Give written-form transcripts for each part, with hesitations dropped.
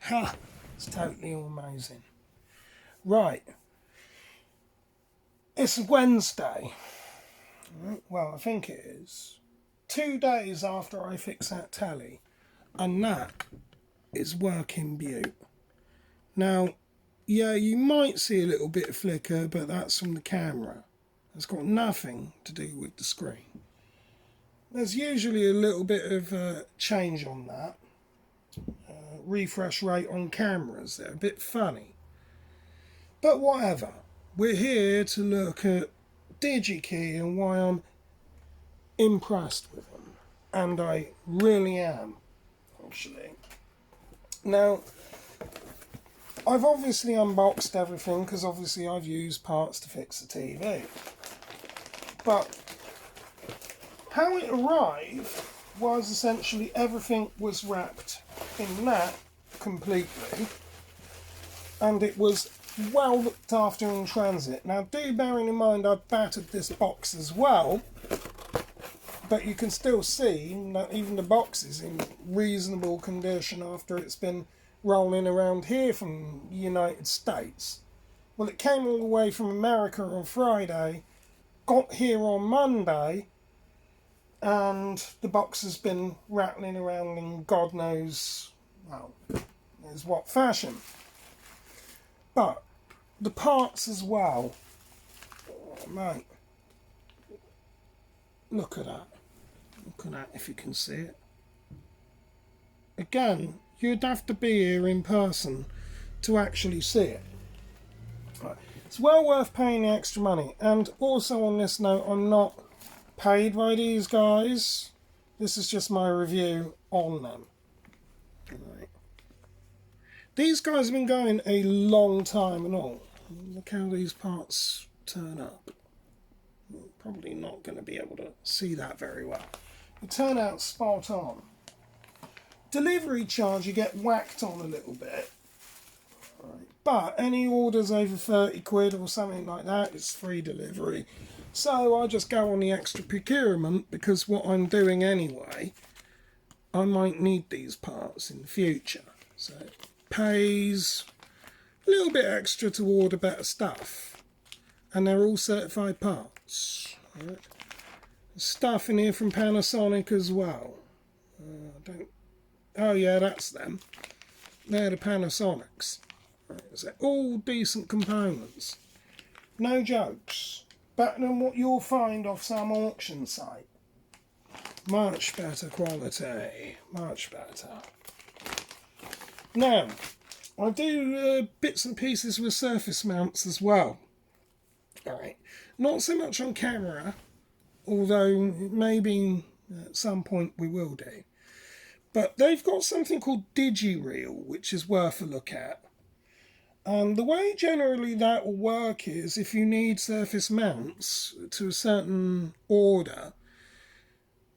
Ha! It's totally amazing. Right. It's Wednesday. Well, I think it is. 2 days after I fix that telly. And that is working beaut. Now, yeah, you might see a little bit of flicker, but that's from the camera. It's got nothing to do with the screen. There's usually a little bit of change on that. Refresh rate on cameras, they're a bit funny. But whatever. We're here to look at Digi-Key and why I'm impressed with them. And I really am, actually. Now, I've obviously unboxed everything because obviously I've used parts to fix the TV. But how it arrived was essentially everything was wrapped in that completely, and it was well looked after in transit. Now do bear in mind I've battered this box as well, but you can still see that even the box is in reasonable condition after it's been rolling around here from the United States. Well, it came all the way from America on Friday, got here on Monday, and the box has been rattling around in God knows, well, knows what fashion. But the parts as well, oh, mate, look at that. Look at that if you can see it. Again, you'd have to be here in person to actually see it. Right. It's well worth paying the extra money. And also on this note, I'm not paid by these guys. This is just my review on them. Right. These guys have been going a long time and all. Look how these parts turn up. Probably not going to be able to see that very well. They turn out spot on. Delivery charge you get whacked on a little bit. Right. But any orders over 30 quid or something like that, it's free delivery. So I just go on the extra procurement because what I'm doing anyway, I might need these parts in the future. So it pays a little bit extra to order better stuff. And they're all certified parts. Right. Stuff in here from Panasonic as well. Oh yeah, that's them. They're the Panasonics. Right. So all decent components. No jokes. Better than what you'll find off some auction site. Much better quality. Much better. Now, I do bits and pieces with surface mounts as well. Alright. Not so much on camera, although maybe at some point we will do. But they've got something called Digi-Reel, which is worth a look at. And the way generally that will work is if you need surface mounts to a certain order,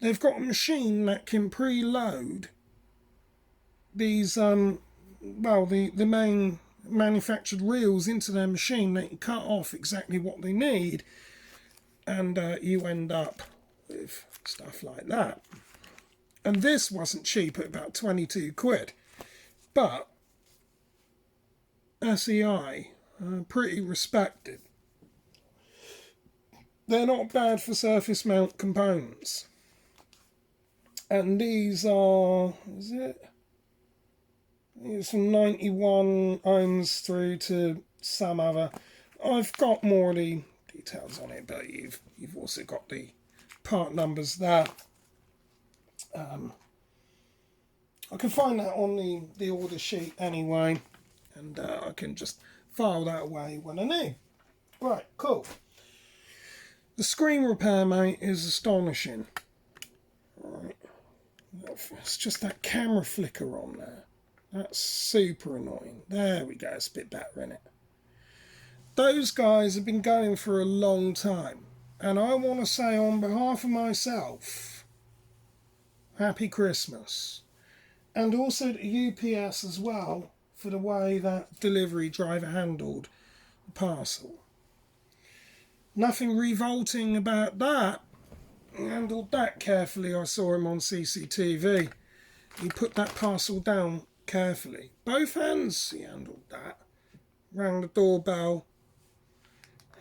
they've got a machine that can preload these, the main manufactured reels into their machine. They can cut off exactly what they need, and you end up with stuff like that. And this wasn't cheap at about 22 quid, but SEI, pretty respected. They're not bad for surface mount components. And these are, it's from 91 ohms through to some other. I've got more of the details on it, but you've also got the part numbers there. I can find that on the order sheet anyway. And I can just file that away when I need. Right, cool. The screen repair, mate, is astonishing. Right. It's just that camera flicker on there. That's super annoying. There we go, it's a bit better, isn't it? Those guys have been going for a long time. And I want to say on behalf of myself, Happy Christmas. And also to UPS as well, for the way that delivery driver handled the parcel. Nothing revolting about that. He handled that carefully. I saw him on CCTV. He put that parcel down carefully. Both hands he handled that. Rang the doorbell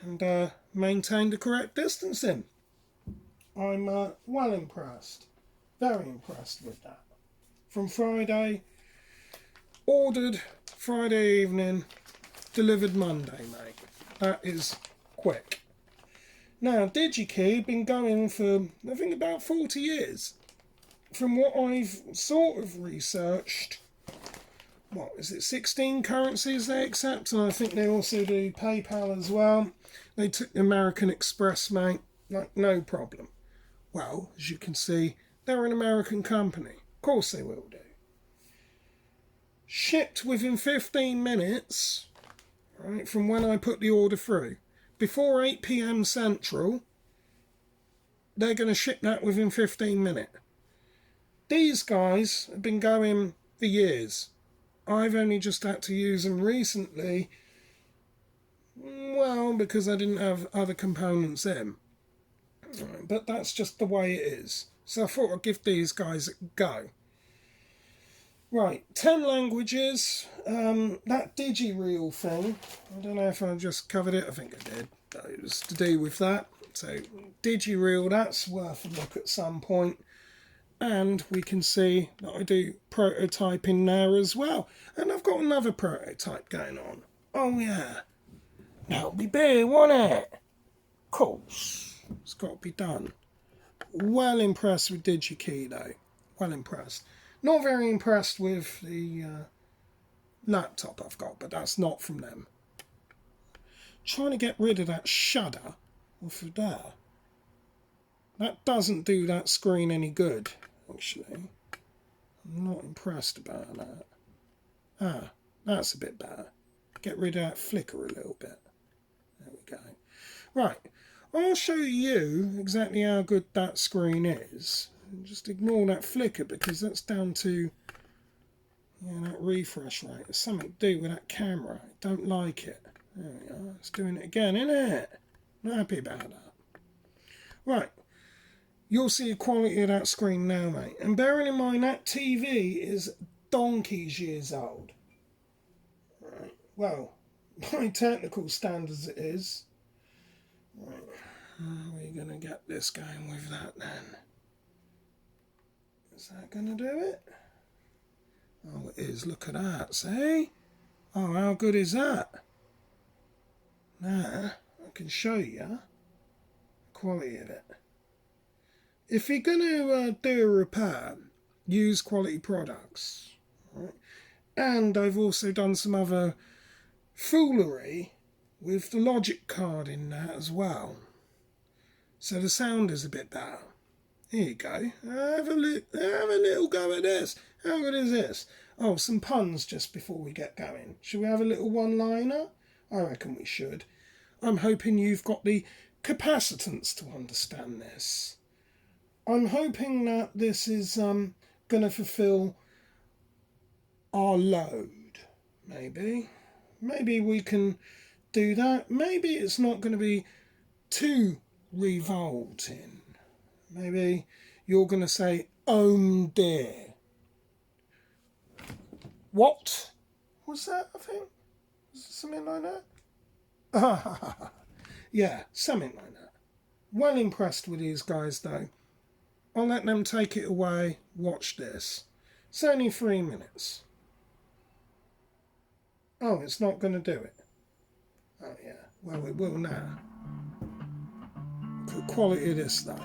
and maintained the correct distancing. I'm well impressed. Very impressed with that. From Friday, ordered Friday evening, delivered Monday, mate. That is quick. Now, Digi-Key been going for, I think, about 40 years. From what I've sort of researched, what is it, 16 currencies they accept, and I think they also do PayPal as well. They took American Express, mate, like no problem. Well, as you can see, they're an American company. Of course they will do. Shipped within 15 minutes, right, from when I put the order through. Before 8 PM Central, they're going to ship that within 15 minutes. These guys have been going for years. I've only just had to use them recently, well, because I didn't have other components in. But that's just the way it is. So I thought I'd give these guys a go. Right, 10 languages. That Digi-Reel thing, I don't know if I just covered it. I think I did. It was to do with that. So Digi-Reel, that's worth a look at some point. And we can see that I do prototyping now as well. And I've got another prototype going on. Oh yeah. That'll be big, won't it? Of course. It's got to be done. Well impressed with Digi-Key though. Well impressed. Not very impressed with the laptop I've got, but that's not from them. Trying to get rid of that shudder off of there. That doesn't do that screen any good, actually. I'm not impressed about that. Ah, that's a bit better. Get rid of that flicker a little bit. There we go. Right, I'll show you exactly how good that screen is. Just ignore that flicker because that's down to that refresh rate. It's something to do with that camera. I don't like it. There we are. It's doing it again, isn't it? Not happy about that. Right. You'll see the quality of that screen now, mate. And bearing in mind that TV is donkey's years old. Right. Well, by technical standards it is. Right. How are we going to get this going with that then? Is that going to do it? Oh, it is. Look at that, see? Oh, how good is that? Now, I can show you the quality of it. If you're going to do a repair, use quality products. Right? And I've also done some other foolery with the logic card in that as well. So the sound is a bit better. Here you go. Have a little go at this. How good is this? Oh, some puns just before we get going. Should we have a little one-liner? I reckon we should. I'm hoping you've got the capacitance to understand this. I'm hoping that this is going to fulfill our load, maybe. Maybe we can do that. Maybe it's not going to be too revolting. Maybe you're going to say, oh dear. What was that, I think? Was it something like that? Yeah, something like that. Well impressed with these guys, though. I'll let them take it away. Watch this. It's only 3 minutes. Oh, it's not going to do it. Oh, yeah. Well, it will now. The quality of this, though.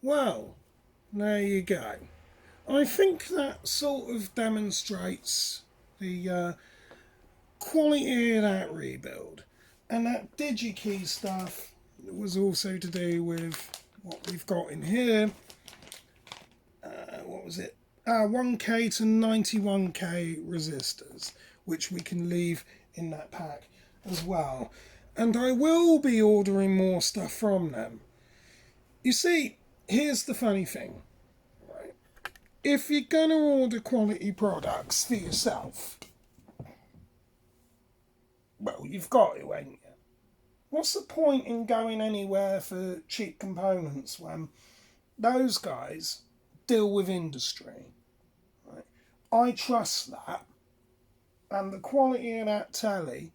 Well, there you go. I think that sort of demonstrates the quality of that rebuild. And that Digi-Key stuff was also to do with what we've got in here. What was it? 1K to 91K resistors, which we can leave in that pack as well. And I will be ordering more stuff from them. You see, here's the funny thing. Right? If you're going to order quality products for yourself, well, you've got to, ain't you? What's the point in going anywhere for cheap components when those guys deal with industry? Right? I trust that, and the quality of that telly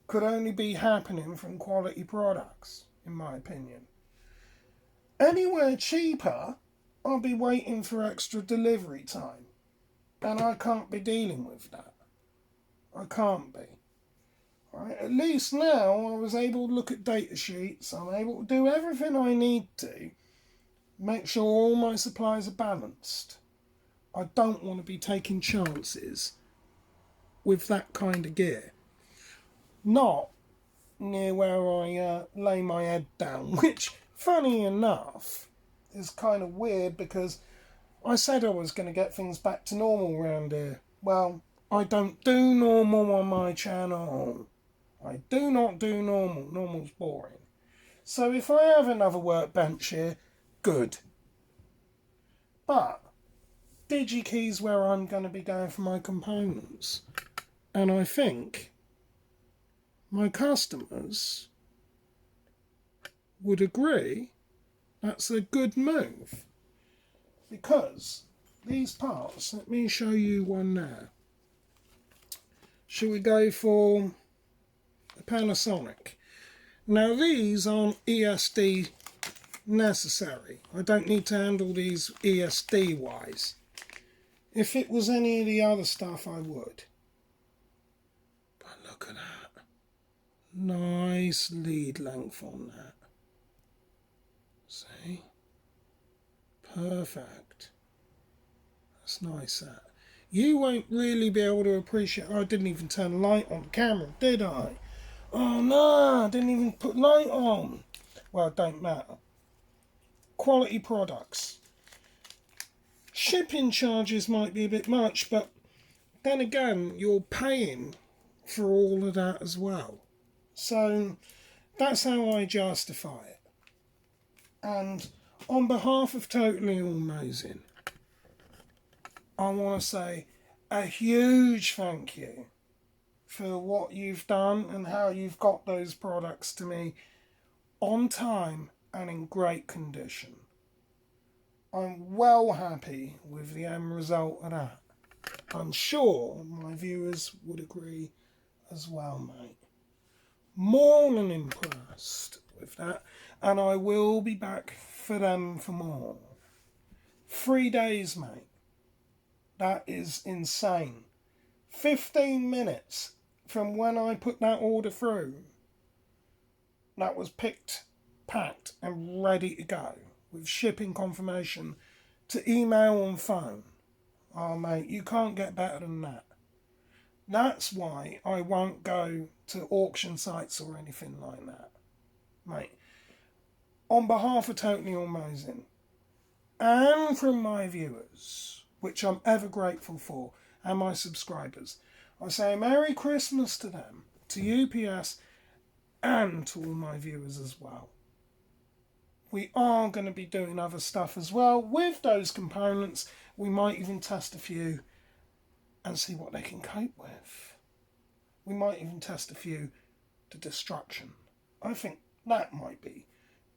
could only be happening from quality products, in my opinion. Anywhere cheaper, I'll be waiting for extra delivery time, and I can't be dealing with that. I can't be. Right? At least now I was able to look at data sheets. I'm able to do everything I need to make sure all my supplies are balanced. I don't want to be taking chances with that kind of gear. Not near where I lay my head down, which, funny enough, is kind of weird because I said I was going to get things back to normal around here. Well, I don't do normal on my channel. I do not do normal. Normal's boring. So if I have another workbench here, good. But Digi-Key's where I'm going to be going for my components. And I think my customers would agree that's a good move. Because these parts, let me show you one now. Shall we go for the Panasonic? Now these aren't ESD necessary. I don't need to handle these ESD wise. If it was any of the other stuff, I would. But look at that. Nice lead length on that. See? Perfect. That's nice, that. You won't really be able to appreciate... I didn't even turn the light on the camera, did I? Oh no, I didn't even put light on. Well, it don't matter. Quality products. Shipping charges might be a bit much, but then again, you're paying for all of that as well. So that's how I justify it. And on behalf of Totally Amazing, I want to say a huge thank you for what you've done and how you've got those products to me on time and in great condition. I'm well happy with the end result of that. I'm sure my viewers would agree as well, mate. More than impressed with that, and I will be back for them for more. 3 days, mate. That is insane. 15 minutes from when I put that order through, that was picked, packed and ready to go with shipping confirmation to email and phone. Oh mate, you can't get better than that. That's why I won't go to auction sites or anything like that. Mate, on behalf of Totally Amazing and from my viewers, which I'm ever grateful for, and my subscribers, I say Merry Christmas to them, to UPS, and to all my viewers as well. We are going to be doing other stuff as well with those components. We might even test a few and see what they can cope with. We might even test a few to destruction. I think that might be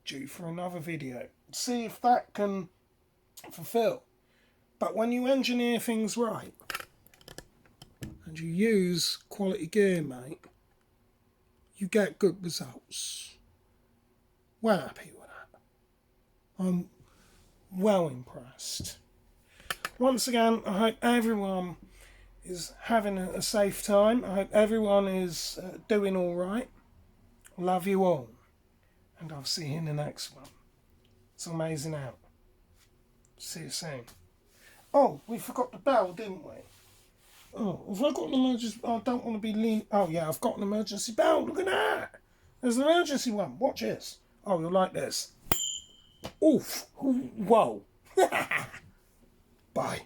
due for another video. See if that can fulfill. But when you engineer things right and you use quality gear, mate, you get good results. We're happy with that. I'm well impressed. Once again, I hope everyone is having a safe time. I hope everyone is doing all right. Love you all. And I'll see you in the next one. It's amazing out. See you soon. Oh, we forgot the bell, didn't we? Oh, have I got an emergency? I don't want to be lean. Oh, yeah, I've got an emergency bell. Look at that. There's an emergency one. Watch this. Oh, you'll like this. Oof. Whoa. Bye.